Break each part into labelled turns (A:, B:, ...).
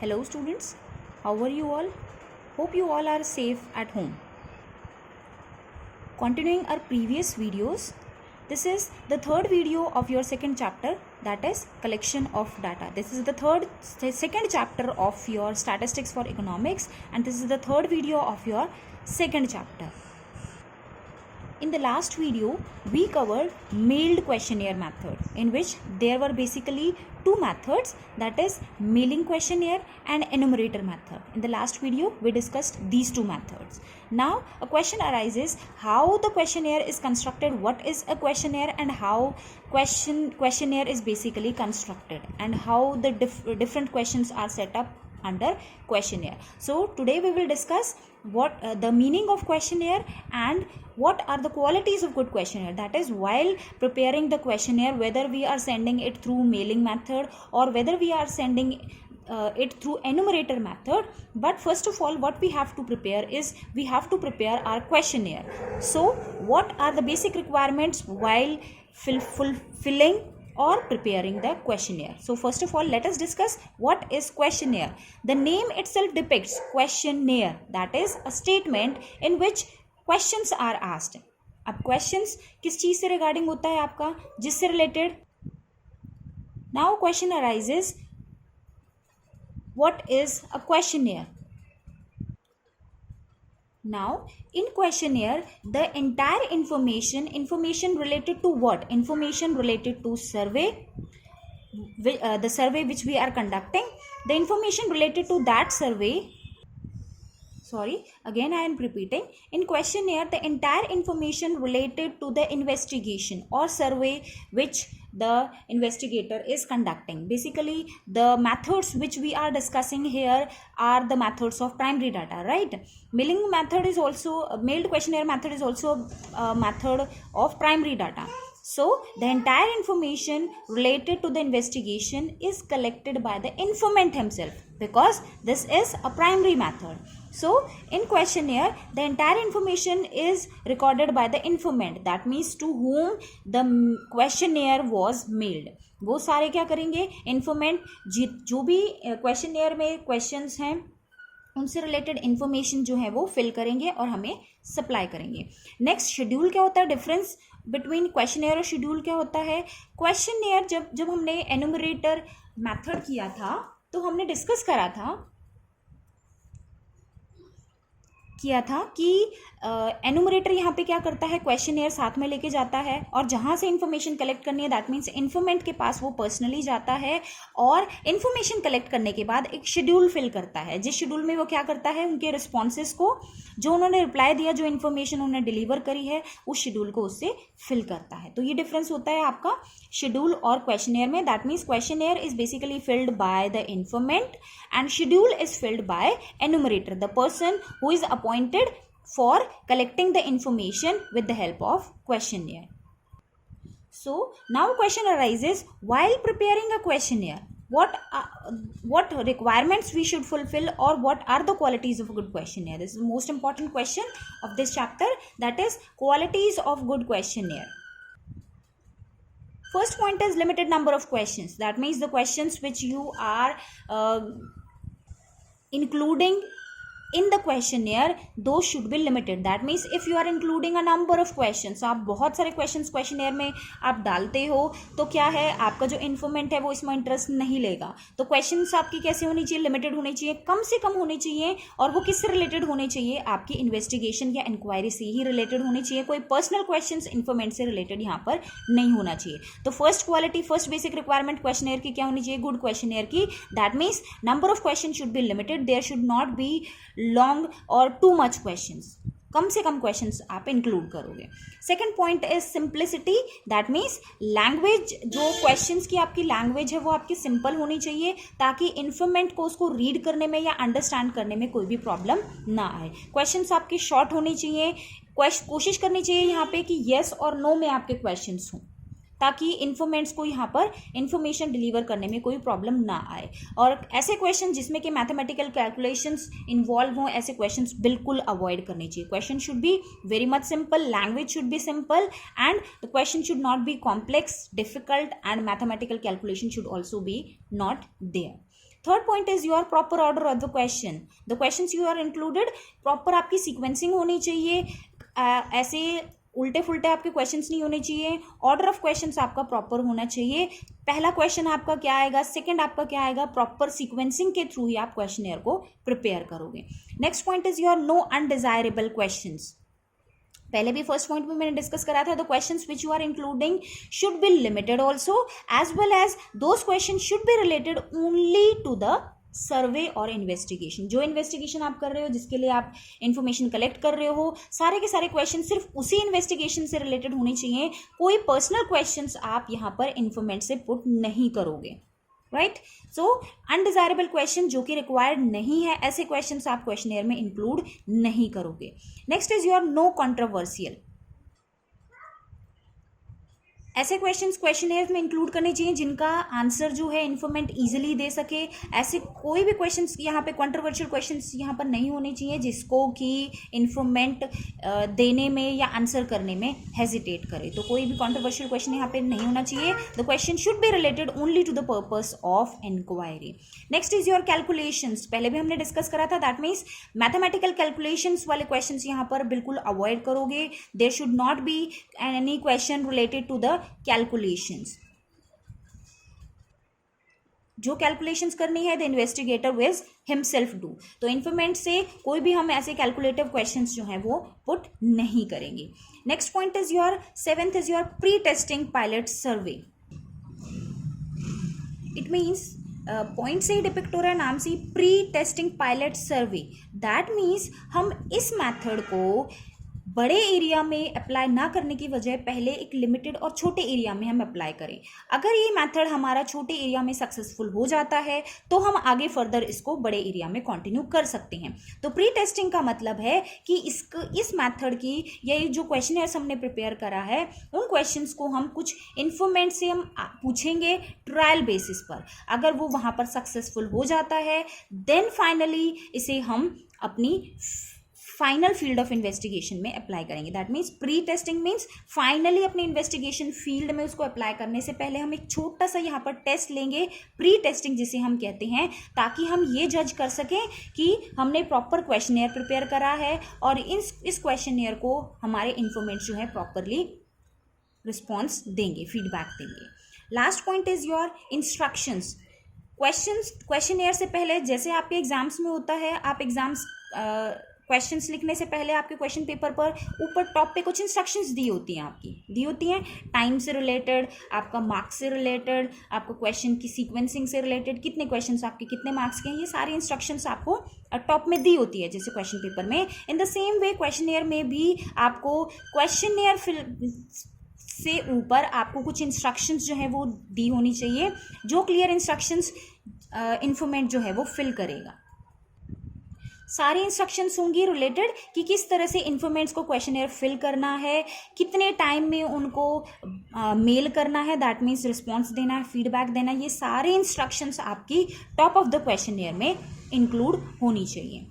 A: Hello students, how are you all? Hope you all are safe at home. Continuing our previous videos, this is the third video of your second chapter, that is collection of data. This is the second chapter of your statistics for economics, and this is the third video of your second chapter. In the last video, we covered mailed questionnaire method, in which there were basically two methods, that is mailing questionnaire and enumerator method. In the last video, we discussed these two methods. Now a question arises, how the questionnaire is constructed, what is a questionnaire, and how questionnaire is basically constructed, and how the different questions are set up under questionnaire. So today we will discuss what the meaning of questionnaire and what are the qualities of good questionnaire. That is, while preparing the questionnaire, whether we are sending it through mailing method or whether we are sending it through enumerator method. But first of all, what we have to prepare is we have to prepare our questionnaire. So what are the basic requirements while fulfilling or preparing the questionnaire? So first of all, let us discuss what is questionnaire. The name itself depicts questionnaire, that is a statement in which questions are asked. अब questions किस चीज से regarding होता है आपका, जिससे related. Now question arises, what is a questionnaire? Now in questionnaire, the entire information related to what? Information related to survey, the survey which we are conducting, the information related to that survey. Sorry, again I am repeating. In questionnaire, the entire information related to the investigation or survey which the investigator is conducting. Basically, the methods which we are discussing here are the methods of primary data, right? Mailed questionnaire method is also a method of primary data. So the entire information related to the investigation is collected by the informant himself, because this is a primary method. So in questionnaire, the entire information is recorded by the informant, that means to whom the questionnaire was mailed. वो सारे क्या करेंगे, informant जो भी questionnaire में questions हैं उनसे related information जो है वो फिल करेंगे और हमें सप्लाई करेंगे. नेक्स्ट, शेड्यूल क्या होता है, डिफरेंस बिटवीन क्वेश्चनेयर और शेड्यूल क्या होता है. क्वेश्चनेयर जब हमने एनुमरेटर मेथड किया था तो हमने डिस्कस करा था कि एनुमरेटर यहाँ पे क्या करता है, क्वेश्चनेयर साथ में लेके जाता है और जहाँ से इन्फॉर्मेशन कलेक्ट करनी है, दैट मीन्स इन्फॉर्मेंट के पास वो पर्सनली जाता है और इन्फॉर्मेशन कलेक्ट करने के बाद एक शेड्यूल फिल करता है, जिस शेड्यूल में वो क्या करता है, उनके रिस्पॉन्सेस को, जो उन्होंने रिप्लाई दिया, जो इन्फॉर्मेशन उन्होंने डिलीवर करी है, उस शेड्यूल को उससे फिल करता है. तो ये डिफरेंस होता है आपका शेड्यूल और क्वेश्चनेयर में. That means questionnaire is basically filled by the informant and schedule is filled by enumerator, the person who is appointed for collecting the information with the help of questionnaire. So now question arises, while preparing a questionnaire, what requirements we should fulfill, or what are the qualities of a good questionnaire? This is the most important question of this chapter, that is qualities of good questionnaire. First point is limited number of questions. That means the questions which you are including in the questionnaire, those should be limited. That means if you are including a number of questions, आप बहुत सारे questions questionnaire में आप डालते हो तो क्या है, आपका जो informant है वो इसमें इंटरेस्ट नहीं लेगा. तो questions आपकी कैसे होनी चाहिए, लिमिटेड होनी चाहिए, कम से कम होनी चाहिए, और वो किससे रिलेटेड होने चाहिए, आपकी इन्वेस्टिगेशन या इंक्वायरी से ही रिलेटेड होनी चाहिए. कोई पर्सनल क्वेश्चंस इन्फॉर्मेंट से रिलेटेड यहाँ पर नहीं होना चाहिए. तो फर्स्ट बेसिक रिक्वायरमेंट क्वेश्चनेयर की क्या होनी चाहिए, गुड क्वेश्चनेयर की. That means number of question should be limited, there should not be long और टू मच क्वेश्चंस. कम से कम क्वेश्चंस आप इंक्लूड करोगे. Second point is simplicity. That means language, जो क्वेश्चंस की आपकी लैंग्वेज है वो आपकी सिंपल होनी चाहिए, ताकि इन्फॉर्मेंट को उसको रीड करने में या अंडरस्टैंड करने में कोई भी प्रॉब्लम ना आए. क्वेश्चंस आपकी शॉर्ट होनी चाहिए. कोशिश करनी चाहिए यहाँ पे कि येस और नो में आपके क्वेश्चंस हों, ताकि इन्फॉर्मेंट्स को यहाँ पर इन्फॉर्मेशन डिलीवर करने में कोई प्रॉब्लम ना आए. और ऐसे क्वेश्चन जिसमें कि मैथमेटिकल कैलकुलेशंस इन्वॉल्व हों, ऐसे क्वेश्चंस बिल्कुल अवॉइड करने चाहिए. Question should be very much simple, language should be simple, and the question should not be complex, difficult, and mathematical calculation should also be not there. Third point is your proper order of the question, the questions you are included proper आपकी sequencing होनी चाहिए, ऐसे उल्टे फुल्टे आपके questions नहीं होने चाहिए, order of questions आपका प्रॉपर होना चाहिए, पहला क्वेश्चन आपका क्या आएगा, सेकंड आपका क्या आएगा, प्रॉपर सीक्वेंसिंग के थ्रू ही आप क्वेश्चनेयर को प्रिपेयर करोगे। Next point is your no undesirable questions, पहले भी फर्स्ट पॉइंट में मैंने डिस्कस करा था, the questions which you are including should be limited also, as well as those questions should be related only to the survey और investigation. जो investigation आप कर रहे हो, जिसके लिए आप इंफॉर्मेशन कलेक्ट कर रहे हो, सारे के सारे क्वेश्चन सिर्फ उसी इन्वेस्टिगेशन से रिलेटेड होने चाहिए, कोई पर्सनल क्वेश्चंस आप यहाँ पर इन्फॉर्मेंट से पुट नहीं करोगे, राइट। सो अनडिजायरेबल क्वेश्चन जो कि रिक्वायर्ड नहीं है, ऐसे क्वेश्चंस आप क्वेश्चनेयर में इंक्लूड नहीं करोगे। Next is your no controversial, ऐसे क्वेश्चंस क्वेश्चनेयर में इंक्लूड करने चाहिए जिनका आंसर जो है इन्फॉर्मेंट इजीली दे सके, ऐसे कोई भी क्वेश्चंस यहाँ पे कंट्रोवर्शियल क्वेश्चंस यहाँ पर नहीं होने चाहिए जिसको कि इन्फॉर्मेंट देने में या आंसर करने में हेजिटेट करे, तो कोई भी कंट्रोवर्शियल क्वेश्चन यहाँ पे नहीं होना चाहिए। The question should be related only to the purpose of inquiry. Next is your calculations, पहले भी हमने डिस्कस करा था, दैट मीन्स मैथमेटिकल कैलकुलेशंस वाले क्वेश्चंस यहाँ पर बिल्कुल अवॉइड करोगे, there should not be any question related to the calculations. जो कैलकुलेशंस करनी है the investigator will himself do, तो इन्फॉर्मेंट से कोई भी हम ऐसे कैलकुलेटिव क्वेश्चंस जो हैं वो पुट नहीं करेंगे। Next point is your seventh is your pre testing pilot survey. It means point से ही डिपिक्ट हो रहा है, नाम से pre testing pilot survey, that means हम इस मैथड को बड़े एरिया में अप्लाई ना करने की वजह पहले एक लिमिटेड और छोटे एरिया में हम अप्लाई करें। अगर ये मेथड हमारा छोटे एरिया में सक्सेसफुल हो जाता है तो हम आगे फर्दर इसको बड़े एरिया में कंटिन्यू कर सकते हैं। तो प्री टेस्टिंग का मतलब है कि इस मेथड की या जो क्वेश्चनर्स हमने प्रिपेयर करा है उन क्वेश्चंस को हम कुछ इन्फॉर्मेंट से हम पूछेंगे ट्रायल बेसिस पर, अगर वो वहाँ पर सक्सेसफुल हो जाता है देन फाइनली इसे हम अपनी फाइनल फील्ड ऑफ इन्वेस्टिगेशन में अप्लाई करेंगे। That means pre testing means finally अपने इन्वेस्टिगेशन फील्ड में उसको अप्लाई करने से पहले हम एक छोटा सा यहाँ पर टेस्ट लेंगे, प्री टेस्टिंग जिसे हम कहते हैं, ताकि हम ये जज कर सकें कि हमने प्रॉपर क्वेश्चनेयर प्रिपेयर करा है और इस क्वेश्चनेयर को हमारे इन्फॉर्मेंट जो है प्रॉपरली रिस्पॉन्स देंगे, फीडबैक देंगे। Last point is your instructions. Questionnaire से पहले जैसे आपके एग्जाम्स में होता है, आप एग्जाम्स क्वेश्चंस लिखने से पहले आपके क्वेश्चन पेपर पर ऊपर टॉप पे कुछ इंस्ट्रक्शंस दी होती हैं टाइम से रिलेटेड, आपका मार्क्स से रिलेटेड, आपको क्वेश्चन की सीक्वेंसिंग से रिलेटेड, कितने क्वेश्चंस आपके कितने मार्क्स के हैं, ये सारी इंस्ट्रक्शंस आपको टॉप में दी होती है जैसे क्वेश्चन पेपर में। In the same way questionnaire में भी आपको क्वेश्चनेयर से ऊपर आपको कुछ इंस्ट्रक्शंस जो है वो दी होनी चाहिए, जो क्लियर इंस्ट्रक्शंस इन्फॉर्मेंट जो है वो फिल करेगा। सारी इंस्ट्रक्शंस होंगी रिलेटेड कि किस तरह से इन्फॉर्मेंट्स को क्वेश्चनेयर फिल करना है, कितने टाइम में उनको मेल करना है, दैट मीन्स रिस्पॉन्स देना है, फीडबैक देना है, ये सारे इंस्ट्रक्शंस आपकी टॉप ऑफ द क्वेश्चनेयर में इंक्लूड होनी चाहिए।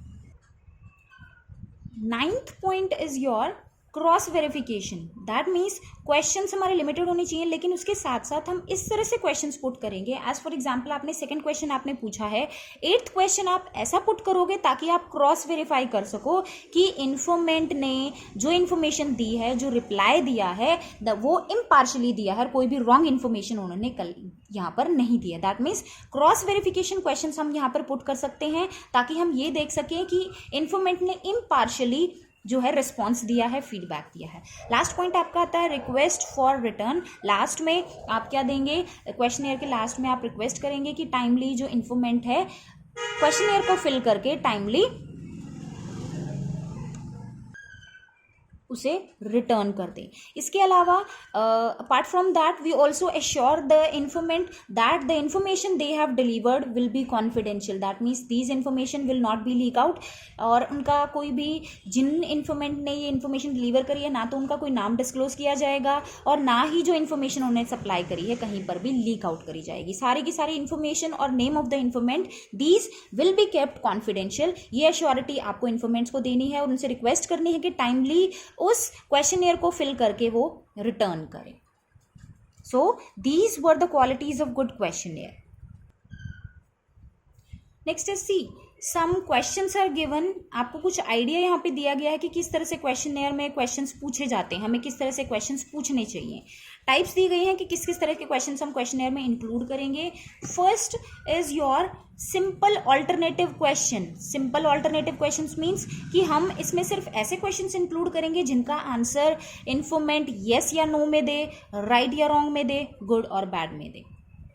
A: 9th point is your cross verification. That means questions हमारे लिमिटेड होने चाहिए, लेकिन उसके साथ साथ हम इस तरह से क्वेश्चंस पुट करेंगे, एज फॉर एग्जांपल आपने सेकंड क्वेश्चन आपने पूछा है, 8th क्वेश्चन आप ऐसा पुट करोगे ताकि आप क्रॉस वेरीफाई कर सको कि इन्फॉर्मेंट ने जो इन्फॉर्मेशन दी है, जो रिप्लाई दिया है, वो इम्पार्शली दिया है, कोई भी रॉन्ग इन्फॉर्मेशन उन्होंने कल यहाँ पर नहीं दिया। That means cross verification question हम यहाँ पर पुट कर सकते हैं ताकि हम ये देख सकें कि इन्फॉर्मेंट ने इम्पार्शली जो है रिस्पॉन्स दिया है, फीडबैक दिया है। लास्ट पॉइंट आपका आता है रिक्वेस्ट फॉर रिटर्न। लास्ट में आप क्या देंगे, क्वेश्चनेयर के लास्ट में आप रिक्वेस्ट करेंगे कि टाइमली जो इन्फॉर्मेंट है क्वेश्चनेयर को फिल करके टाइमली उसे रिटर्न कर दें। इसके अलावा apart from that we also assure the informant that the information they have delivered will be confidential. That means these information will not be leak out, और उनका कोई भी जिन इन्फॉर्मेंट ने ये इन्फॉर्मेशन डिलीवर करी है ना तो उनका कोई नाम डिस्क्लोज किया जाएगा और ना ही जो इन्फॉर्मेशन उन्होंने सप्लाई करी है कहीं पर भी लीक आउट करी जाएगी। सारी की सारी इन्फॉर्मेशन और name of the informant these will be kept confidential. ये एश्योरिटी आपको इन्फॉर्मेंट्स को देनी है और उनसे रिक्वेस्ट करनी है कि टाइमली उस क्वेश्चनियर को फिल करके वो रिटर्न करें। So these were the qualities of good questionnaire. Next is see, some questions are given, आपको कुछ आइडिया यहाँ पे दिया गया है कि किस तरह से क्वेश्चनेयर में क्वेश्चंस पूछे जाते हैं, हमें किस तरह से क्वेश्चंस पूछने चाहिए। टाइप्स दी गई हैं कि किस किस तरह के क्वेश्चंस हम क्वेश्चनेयर में इंक्लूड करेंगे। First is your simple alternative question. Simple alternative question means कि हम इसमें सिर्फ ऐसे क्वेश्चंस इंक्लूड करेंगे जिनका आंसर इन्फॉर्मेंट येस या नो में दे, राइट या रॉन्ग में दे, गुड और बैड में दे,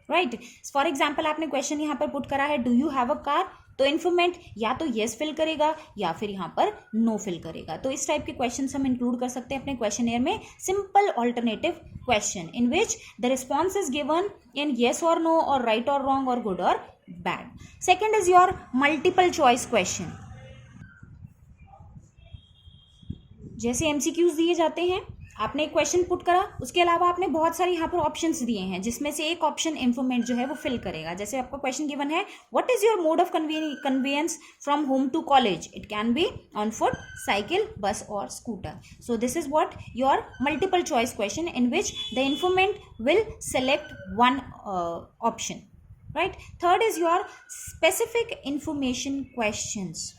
A: राइट। फॉर एग्जाम्पल आपने क्वेश्चन यहाँ पर पुट करा है, do you have a car, तो इन्फॉर्मेंट या तो येस फिल करेगा या फिर यहाँ पर नो फिल करेगा। तो इस टाइप के क्वेश्चंस हम इंक्लूड कर सकते हैं अपने क्वेश्चनेयर में, simple alternative question in which the response is given in yes और नो और राइट और रॉन्ग और गुड और bad. Second is your multiple choice question. जैसे एमसीक्यूज दिए जाते हैं, आपने एक क्वेश्चन पुट करा, उसके अलावा आपने बहुत सारे यहाँ पर ऑप्शंस दिए हैं जिसमें से एक ऑप्शन इन्फॉर्मेंट जो है वो फिल करेगा। जैसे आपका क्वेश्चन गिवन है, what is your mode of convenience from home to college, it can be on foot, cycle, bus और scooter. So this is what your multiple choice question in which the informant will select one option, right. Third is your specific information questions.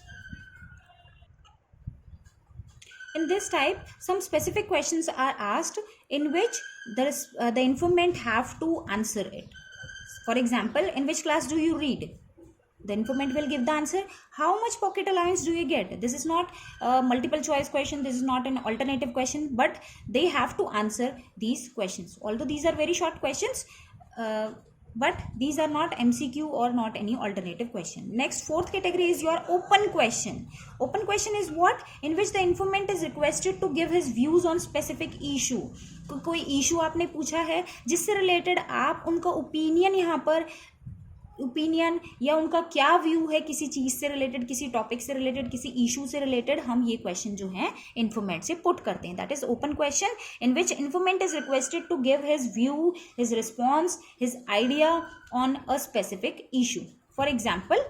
A: In this type, some specific questions are asked in which the informant have to answer it. For example, in which class do you read? The informant will give the answer. How much pocket allowance do you get? This is not a multiple choice question. This is not an alternative question, but they have to answer these questions. Although these are very short questions, but these are not MCQ or not any alternative question. Next, fourth category is your open question. Open question is what? In which the informant is requested to give his views on specific issue. कोई issue आपने पूछा है जिससे related आप उनका opinion यहाँ पर opinion या उनका क्या व्यू है किसी चीज से रिलेटेड, किसी टॉपिक से रिलेटेड, किसी इशू से रिलेटेड, हम ये क्वेश्चन जो है इन्फॉर्मेंट से पुट करते हैं. That is open question in which informant is requested to give his view, his response, his idea on a specific issue. For example,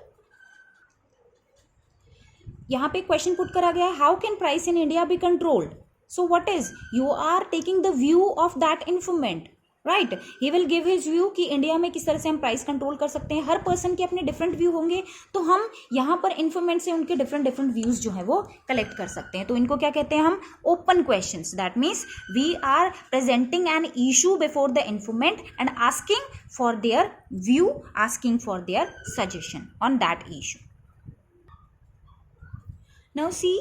A: यहाँ पे क्वेश्चन पुट करा गया, how can price in India be controlled. So what is, you are taking the view of that informant, right. He will give his view कि India में किस तरह से हम प्राइस कंट्रोल कर सकते हैं. हर पर्सन के अपने डिफरेंट व्यू होंगे, तो हम यहाँ पर इन्फॉर्मेंट से उनके डिफरेंट व्यूज जो है वो कलेक्ट कर सकते हैं. तो इनको क्या कहते हैं हम, open questions. That means we are presenting an issue before the informant and asking for their view, asking for their suggestion on that issue. Now see,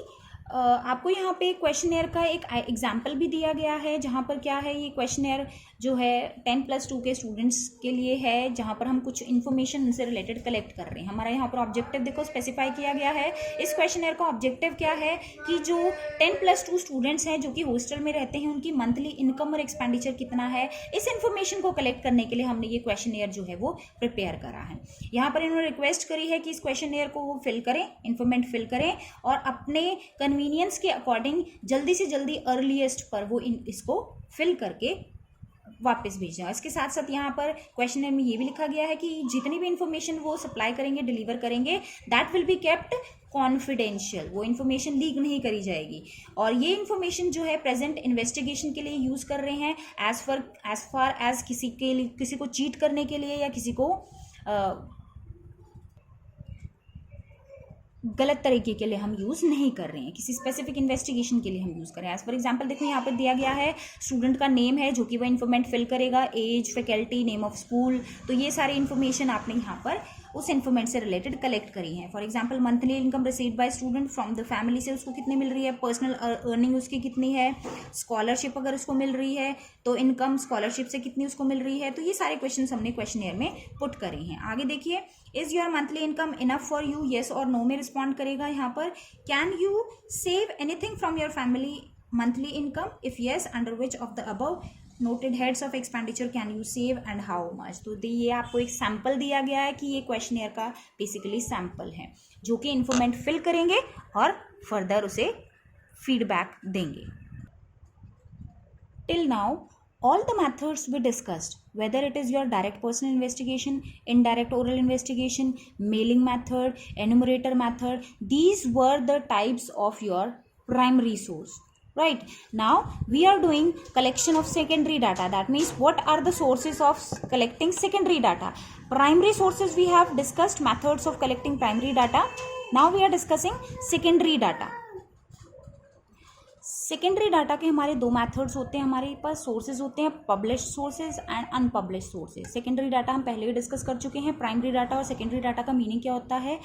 A: आपको यहाँ पे क्वेश्चनेयर का एक एग्जाम्पल भी दिया गया है, जहाँ पर क्या है, ये क्वेश्चनेयर जो है 10+2 के स्टूडेंट्स के लिए है, जहाँ पर हम कुछ इन्फॉर्मेशन उनसे रिलेटेड कलेक्ट कर रहे हैं. हमारा यहाँ पर ऑब्जेक्टिव देखो स्पेसिफाई किया गया है. इस क्वेश्चनेयर का ऑब्जेक्टिव क्या है कि जो 10+2 स्टूडेंट्स हैं जो कि हॉस्टल में रहते हैं, उनकी मंथली इनकम और एक्सपेंडिचर कितना है, इस इन्फॉर्मेशन को कलेक्ट करने के लिए हमने ये क्वेश्चनेयर जो है वो प्रिपेयर करा है. यहाँ पर इन्होंने रिक्वेस्ट करी है कि इस क्वेश्चनेयर को वो फिल करें, इन्फॉर्मेंट फिल करें और अपने कन्वीनियंस के अकॉर्डिंग जल्दी से जल्दी अर्लीस्ट पर वो इसको फिल करके वापस भेजना. इसके साथ साथ यहाँ पर क्वेश्चनर में ये भी लिखा गया है कि जितनी भी इंफॉर्मेशन वो सप्लाई करेंगे, डिलीवर करेंगे, that will be kept confidential. वो इन्फॉर्मेशन लीक नहीं करी जाएगी. और ये इन्फॉर्मेशन जो है प्रेजेंट इन्वेस्टिगेशन के लिए यूज़ कर रहे हैं, एज फार एज किसी को चीट करने के लिए या किसी को गलत तरीके के लिए हम यूज़ नहीं कर रहे हैं, किसी स्पेसिफिक इन्वेस्टिगेशन के लिए हम यूज़ कर रहे हैं. एज फॉर एग्जांपल देखो यहाँ पर दिया गया है, स्टूडेंट का नेम है जो कि वह इन्फॉर्मेंट फिल करेगा, age, faculty, name of school. तो ये सारी इन्फॉर्मेशन आपने यहाँ पर उस इन्फॉर्मेंट से रिलेटेड कलेक्ट करी है. For example, monthly income received by student from the family से उसको कितनी मिल रही है, पर्सनल अर्निंग उसकी कितनी है, स्कॉलरशिप अगर उसको मिल रही है तो इनकम स्कॉलरशिप से कितनी उसको मिल रही है. तो ये सारे क्वेश्चन हमने क्वेश्चनेयर में पुट करे हैं. आगे देखिए, is your monthly income enough for you, yes और नो में रिस्पॉन्ड करेगा. यहाँ पर, can you save anything from your family monthly income, if yes, under which of the above noted heads of expenditure can you save and how much. तो ये आपको एक sample दिया गया है कि ये क्वेश्चनेयर का बेसिकली सैम्पल है जो कि इन्फॉर्मेंट फिल करेंगे और फर्दर उसे फीडबैक देंगे. Till now all the methods we discussed, whether it is your direct personal investigation, indirect oral investigation, mailing method, enumerator method, these were the types of your primary source. right? Now we are doing collection of secondary data. That means what are the sources of collecting secondary data? Primary sources we have discussed, methods of collecting primary data. Now we are discussing secondary data. Secondary data के हमारे दो methods होते हैं, हमारे पास sources होते हैं published sources and unpublished sources. Secondary data हम पहले ही डिस्कस कर चुके हैं. प्राइमरी डाटा और सेकेंडरी डाटा का मीनिंग क्या होता है?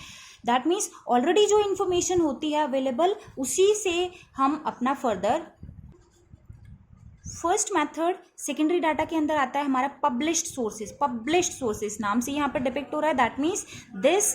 A: दैट मीन्स ऑलरेडी जो इन्फॉर्मेशन होती है अवेलेबल, उसी से हम अपना further. First method secondary data के अंदर आता है हमारा पब्लिश्ड सोर्सेज. पब्लिश्ड सोर्सेज नाम से यहाँ पर डिपिक्ट हो रहा है. That means this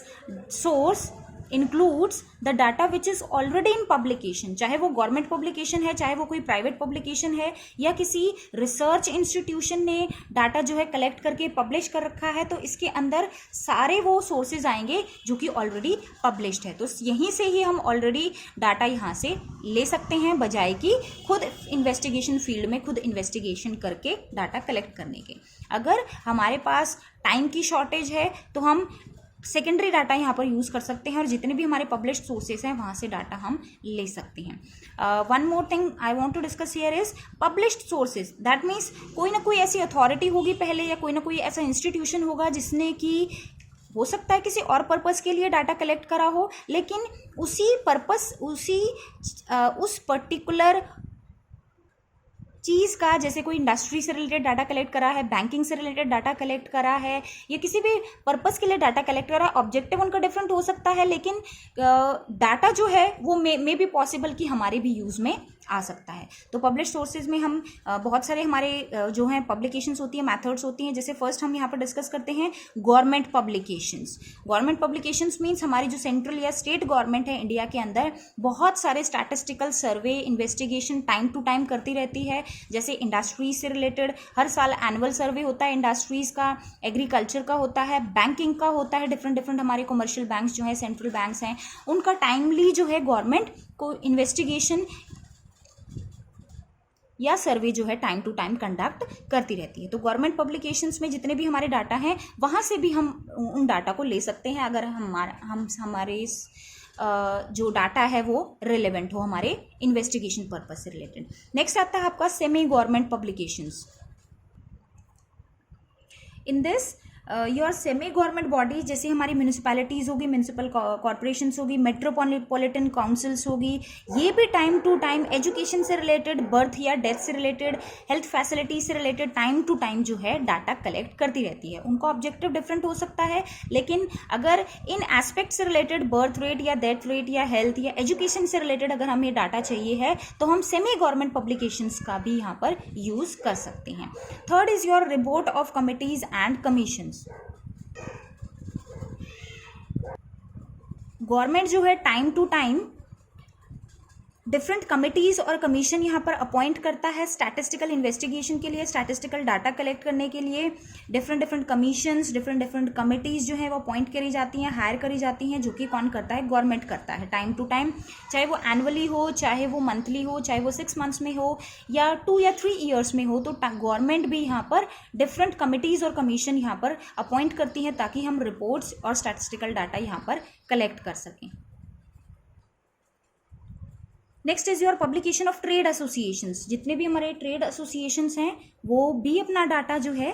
A: source includes the data which is already in publication. चाहे वो गवर्नमेंट पब्लिकेशन है, चाहे वो कोई प्राइवेट पब्लिकेशन है, या किसी रिसर्च इंस्टीट्यूशन ने डाटा जो है कलेक्ट करके पब्लिश कर रखा है, तो इसके अंदर सारे वो सोर्सेज आएंगे जो कि ऑलरेडी पब्लिश्ड है. तो यहीं से ही हम ऑलरेडी डाटा यहाँ से ले सकते हैं, बजाय कि खुद इन्वेस्टिगेशन फील्ड में खुद इन्वेस्टिगेशन करके डाटा कलेक्ट करने के. अगर हमारे पास टाइम की शॉर्टेज है तो हम सेकेंडरी डाटा यहाँ पर यूज़ कर सकते हैं, और जितने भी हमारे पब्लिश्ड सोर्सेज हैं वहाँ से डाटा हम ले सकते हैं. One more thing I want to discuss here is published sources. That means कोई ना कोई ऐसी अथॉरिटी होगी पहले, या कोई ना कोई ऐसा इंस्टीट्यूशन होगा जिसने कि हो सकता है किसी और पर्पस के लिए डाटा कलेक्ट करा हो, लेकिन उसी पर्पस उस पर्टिकुलर चीज़ का, जैसे कोई इंडस्ट्री से रिलेटेड डाटा कलेक्ट करा है, बैंकिंग से रिलेटेड डाटा कलेक्ट करा है, या किसी भी पर्पस के लिए डाटा कलेक्ट करा है. ऑब्जेक्टिव उनका डिफरेंट हो सकता है, लेकिन डाटा जो है वो मे बी पॉसिबल कि हमारे भी यूज़ में आ सकता है. तो पब्लिश सोर्सेज में हम बहुत सारे हमारे जो हैं पब्लिकेशंस होती हैं, मेथड्स होती हैं. जैसे फर्स्ट हम यहाँ पर डिस्कस करते हैं government publications. Government publications means हमारी जो सेंट्रल या स्टेट गवर्नमेंट है इंडिया के अंदर, बहुत सारे statistical survey investigation time to time करती रहती है. जैसे इंडस्ट्रीज से रिलेटेड हर साल एनुअल सर्वे होता है इंडस्ट्रीज का, एग्रीकल्चर का होता है, बैंकिंग का होता है. डिफरेंट हमारे कमर्शियल बैंक्स जो है, सेंट्रल बैंक्स हैं, उनका टाइमली जो है गवर्नमेंट को इन्वेस्टिगेशन या सर्वे जो है टाइम टू टाइम कंडक्ट करती रहती है. तो गवर्नमेंट पब्लिकेशंस में जितने भी हमारे डाटा हैं वहाँ से भी हम उन डाटा को ले सकते हैं, अगर हमारे जो डाटा है वो रिलेवेंट हो हमारे इन्वेस्टिगेशन पर्पस से रिलेटेड. नेक्स्ट आता है आपका semi government publications. In this your semi government bodies, जैसे हमारी म्यूनिसिपैलिटीज़ होगी, म्यूनिसिपल कॉरपोरेशंस होगी, मेट्रोपॉलिटन काउंसिल्स होगी, ये भी टाइम टू टाइम एजुकेशन से रिलेटेड, बर्थ या डेथ से रिलेटेड, हेल्थ फैसिलिटीज से रिलेटेड टाइम टू टाइम जो है डाटा कलेक्ट करती रहती है. उनका ऑब्जेक्टिव डिफरेंट हो सकता है, लेकिन अगर इन एस्पेक्ट से रिलेटेड बर्थ रेट या डेथ रेट या हेल्थ या एजुकेशन से रिलेटेड अगर हमें डाटा चाहिए है तो हम सेमी गवर्नमेंट पब्लिकेशंस का भी यहाँ पर यूज़ कर सकते हैं. Third is your report of committees and commission. Government जो है time to time different committees और कमीशन यहाँ पर अपॉइंट करता है स्टैटिस्टिकल इन्वेस्टिगेशन के लिए, स्टैटिस्टिकल डाटा कलेक्ट करने के लिए. डिफरेंट कमीशंस, डिफरेंट कमिटीज़ जो है वो अपॉइंट करी जाती हैं, हायर करी जाती हैं, जो कि कौन करता है? गवर्नमेंट करता है टाइम टू टाइम. चाहे वो एनुअली हो, चाहे वो मंथली हो, चाहे वो 6 months में हो, या 2 या 3 years में हो, तो गवर्नमेंट भी यहाँ पर डिफरेंट कमिटीज़ और कमीशन यहाँ पर अपॉइंट करती हैं ताकि हम रिपोर्ट्स और स्टैटिस्टिकल डाटा यहाँ पर कलेक्ट कर सकें. Next is your publication of trade associations. जितने भी हमारे ट्रेड एसोसिएशंस हैं वो भी अपना डाटा जो है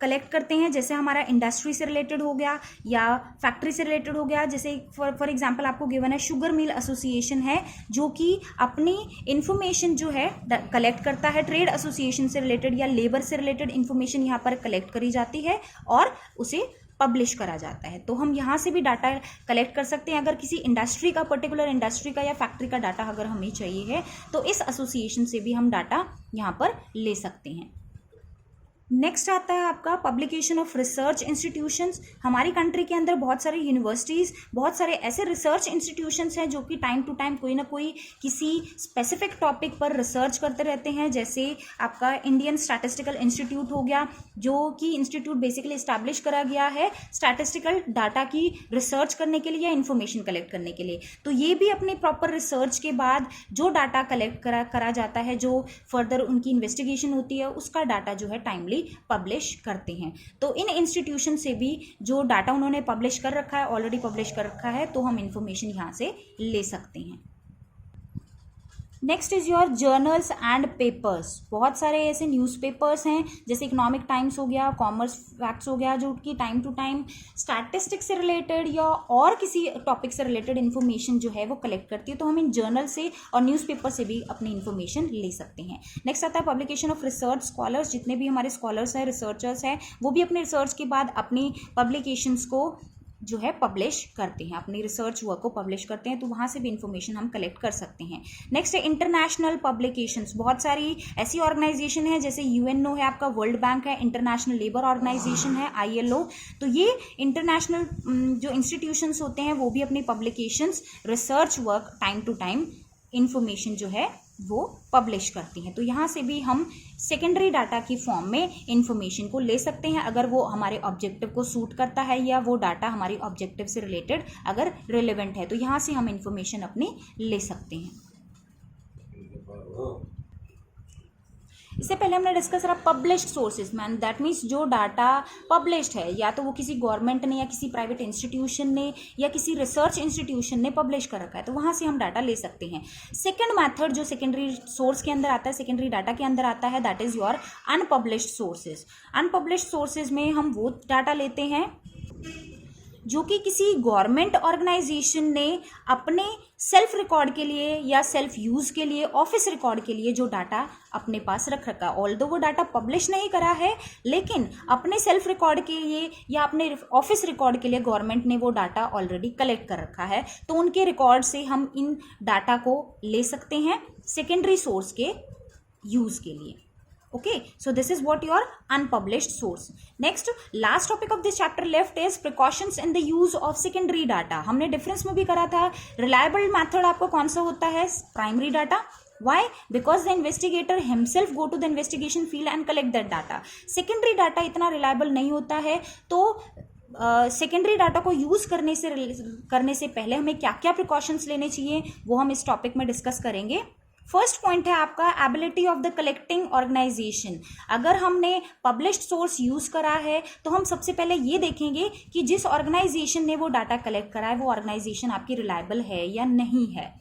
A: कलेक्ट करते हैं. जैसे हमारा इंडस्ट्री से रिलेटेड हो गया या फैक्ट्री से रिलेटेड हो गया. जैसे फॉर एग्जांपल आपको गिवन है शुगर मिल एसोसिएशन है, जो कि अपनी इंफॉर्मेशन जो है कलेक्ट करता है. ट्रेड एसोसिएशन से रिलेटेड या लेबर से रिलेटेड इंफॉर्मेशन यहाँ पर कलेक्ट करी जाती है और उसे पब्लिश करा जाता है. तो हम यहाँ से भी डाटा कलेक्ट कर सकते हैं. अगर किसी इंडस्ट्री का, पर्टिकुलर इंडस्ट्री का या फैक्ट्री का डाटा अगर हमें चाहिए है तो इस एसोसिएशन से भी हम डाटा यहाँ पर ले सकते हैं. नेक्स्ट आता है आपका पब्लिकेशन ऑफ रिसर्च इंस्टीट्यूशंस. हमारी कंट्री के अंदर बहुत सारे यूनिवर्सिटीज़, बहुत सारे ऐसे रिसर्च इंस्टीट्यूशंस हैं जो कि टाइम टू टाइम कोई ना कोई किसी स्पेसिफिक टॉपिक पर रिसर्च करते रहते हैं. जैसे आपका इंडियन स्टैटिस्टिकल इंस्टीट्यूट हो गया, जो कि इंस्टीट्यूट बेसिकली इस्टेब्लिश करा गया है स्टैटिस्टिकल डाटा की रिसर्च करने के लिए या इन्फॉर्मेशन कलेक्ट करने के लिए. तो ये भी अपनी प्रॉपर रिसर्च के बाद जो डाटा कलेक्ट करा जाता है, जो फर्दर उनकी इन्वेस्टिगेशन होती है, उसका डाटा जो है टाइमली पब्लिश करते हैं. तो इन इंस्टीट्यूशन से भी जो डाटा उन्होंने पब्लिश कर रखा है, ऑलरेडी पब्लिश कर रखा है, तो हम इंफॉर्मेशन यहाँ से ले सकते हैं. Next is your journals and papers. बहुत सारे ऐसे न्यूज़पेपर्स हैं जैसे इकोनॉमिक टाइम्स हो गया, कॉमर्स फैक्ट्स हो गया, जो कि टाइम टू टाइम स्टैटिस्टिक्स से रिलेटेड या और किसी टॉपिक से रिलेटेड इन्फॉर्मेशन जो है वो कलेक्ट करती है, तो हम इन जर्नल से और न्यूज़पेपर से भी अपनी इन्फॉर्मेशन ले सकते हैं। नेक्स्ट आता है पब्लिकेशन ऑफ रिसर्च स्कॉलर्स। जितने भी हमारे स्कॉलर्स हैं, रिसर्चर्स हैं, वो भी अपने रिसर्च के बाद अपनी पब्लिकेशंस को जो है पब्लिश करते हैं, अपनी रिसर्च वर्क को पब्लिश करते हैं, तो वहाँ से भी इंफॉर्मेशन हम कलेक्ट कर सकते हैं। नेक्स्ट है इंटरनेशनल पब्लिकेशंस। बहुत सारी ऐसी ऑर्गेनाइजेशन है जैसे यूएनओ है, आपका वर्ल्ड बैंक है, इंटरनेशनल लेबर ऑर्गेनाइजेशन है ILO। तो ये इंटरनेशनल जो इंस्टीट्यूशंस होते हैं वो भी अपनी publications, research work, time to time information जो है वो पब्लिश करती हैं। तो यहाँ से भी हम सेकेंडरी डाटा की फॉर्म में इंफॉर्मेशन को ले सकते हैं, अगर वो हमारे ऑब्जेक्टिव को सूट करता है या वो डाटा हमारी ऑब्जेक्टिव से रिलेटेड अगर रिलेवेंट है, तो यहाँ से हम इंफॉर्मेशन अपनी ले सकते हैं। इससे पहले हमने डिस्कस करा published sources, man that means जो डाटा पब्लिश्ड है, या तो वो किसी गवर्नमेंट ने या किसी प्राइवेट इंस्टीट्यूशन ने या किसी रिसर्च इंस्टीट्यूशन ने पब्लिश कर रखा है, तो वहाँ से हम डाटा ले सकते हैं। सेकंड मेथड जो सेकेंडरी सोर्स के अंदर आता है, सेकेंडरी डाटा के अंदर आता है, that is your unpublished sources. Unpublished sources में हम वो डाटा लेते हैं जो कि किसी गवर्नमेंट ऑर्गेनाइजेशन ने अपने सेल्फ रिकॉर्ड के लिए या सेल्फ यूज़ के लिए, ऑफिस रिकॉर्ड के लिए जो डाटा अपने पास रख रखा है। ऑल्दो वो डाटा पब्लिश नहीं करा है, लेकिन अपने सेल्फ रिकॉर्ड के लिए या अपने ऑफिस रिकॉर्ड के लिए गवर्नमेंट ने वो डाटा ऑलरेडी कलेक्ट कर रखा है, तो उनके रिकॉर्ड से हम इन डाटा को ले सकते हैं सेकेंडरी सोर्स के यूज़ के लिए। Okay, so this is what your unpublished source. Next, last topic of this chapter left is precautions in the use of secondary data. हमने डिफरेंस में भी करा था। reliable method आपको कौन सा होता है? primary data. Why? Because the investigator himself go to the investigation field and collect that data. secondary data इतना reliable नहीं होता है, तो सेकेंडरी डाटा को यूज़ करने से पहले हमें क्या क्या प्रिकॉशंस लेने चाहिए वो हम इस टॉपिक में डिस्कस करेंगे। फर्स्ट पॉइंट है आपका ability of the collecting organisation. अगर हमने पब्लिश्ड सोर्स यूज़ करा है तो हम सबसे पहले ये देखेंगे कि जिस ऑर्गेनाइजेशन ने वो डाटा कलेक्ट करा है वो ऑर्गेनाइजेशन आपकी रिलायबल है या नहीं है,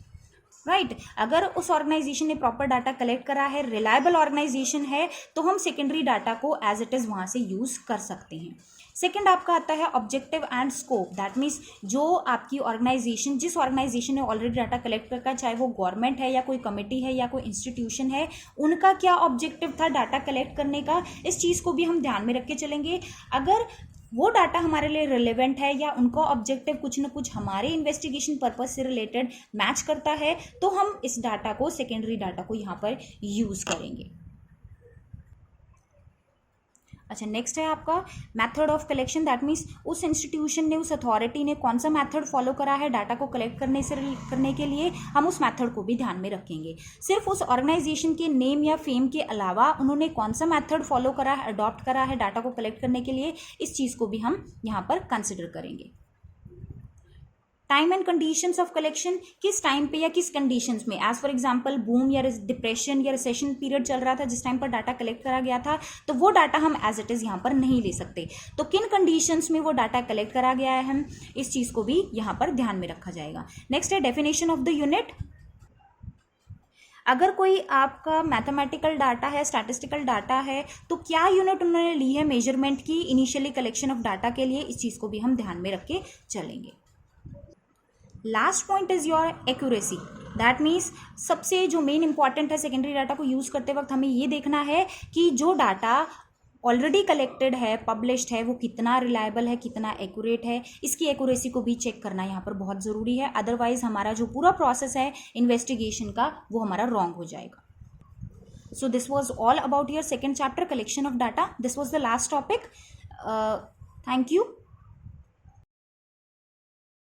A: राइट। अगर उस ऑर्गेनाइजेशन ने प्रॉपर डाटा कलेक्ट करा है, रिलायबल ऑर्गेनाइजेशन है, तो हम सेकेंडरी डाटा को एज इट इज़ वहाँ से यूज़ कर सकते हैं। सेकेंड आपका आता है objective and scope. That means जो आपकी ऑर्गेनाइजेशन, जिस ऑर्गेनाइजेशन ने ऑलरेडी डाटा कलेक्ट करका, चाहे वो गवर्नमेंट है या कोई कमेटी है या कोई इंस्टीट्यूशन है, उनका क्या ऑब्जेक्टिव था डाटा कलेक्ट करने का, इस चीज़ को भी हम ध्यान में रख के चलेंगे। अगर वो डाटा हमारे लिए रिलेवेंट है या उनका ऑब्जेक्टिव कुछ न कुछ हमारे इन्वेस्टिगेशन पर्पस से रिलेटेड मैच करता है, तो हम इस डाटा को, सेकेंडरी डाटा को यहाँ पर यूज़ करेंगे। अच्छा, नेक्स्ट है आपका method of collection. That means उस इंस्टीट्यूशन ने, उस अथॉरिटी ने कौन सा मेथड फॉलो करा है डाटा को कलेक्ट करने के लिए, हम उस मेथड को भी ध्यान में रखेंगे। सिर्फ उस ऑर्गेनाइजेशन के नेम या फेम के अलावा उन्होंने कौन सा मेथड फॉलो करा है, अडॉप्ट करा है डाटा को कलेक्ट करने के लिए, इस चीज़ को भी हम यहाँ पर कंसिडर करेंगे। Time and conditions of collection, किस टाइम पे या किस कंडीशंस में, एज फॉर एग्जांपल बूम या डिप्रेशन या रिसेशन पीरियड चल रहा था जिस टाइम पर डाटा कलेक्ट करा गया था, तो वो डाटा हम एज इट इज़ यहाँ पर नहीं ले सकते। तो किन कंडीशंस में वो डाटा कलेक्ट करा गया है, हम इस चीज़ को भी यहाँ पर ध्यान में रखा जाएगा। नेक्स्ट है डेफिनेशन ऑफ द यूनिट। अगर कोई आपका मैथमेटिकल डाटा है, स्टैटिस्टिकल डाटा है, तो क्या यूनिट उन्होंने ली है मेजरमेंट की इनिशियली कलेक्शन ऑफ डाटा के लिए, इस चीज़ को भी हम ध्यान में रख के चलेंगे। Last point is your accuracy. That means सबसे जो मेन इंपॉर्टेंट है सेकेंडरी डाटा को यूज़ करते वक्त हमें ये देखना है कि जो डाटा ऑलरेडी कलेक्टेड है, पब्लिश्ड है, वो कितना रिलायबल है, कितना एक्यूरेट है, इसकी एक्यूरेसी को भी चेक करना यहाँ पर बहुत ज़रूरी है। अदरवाइज हमारा जो पूरा प्रोसेस है इन्वेस्टिगेशन का वो हमारा रॉन्ग हो जाएगा। So this was all about your second chapter, collection of data. This was the last topic. Thank you.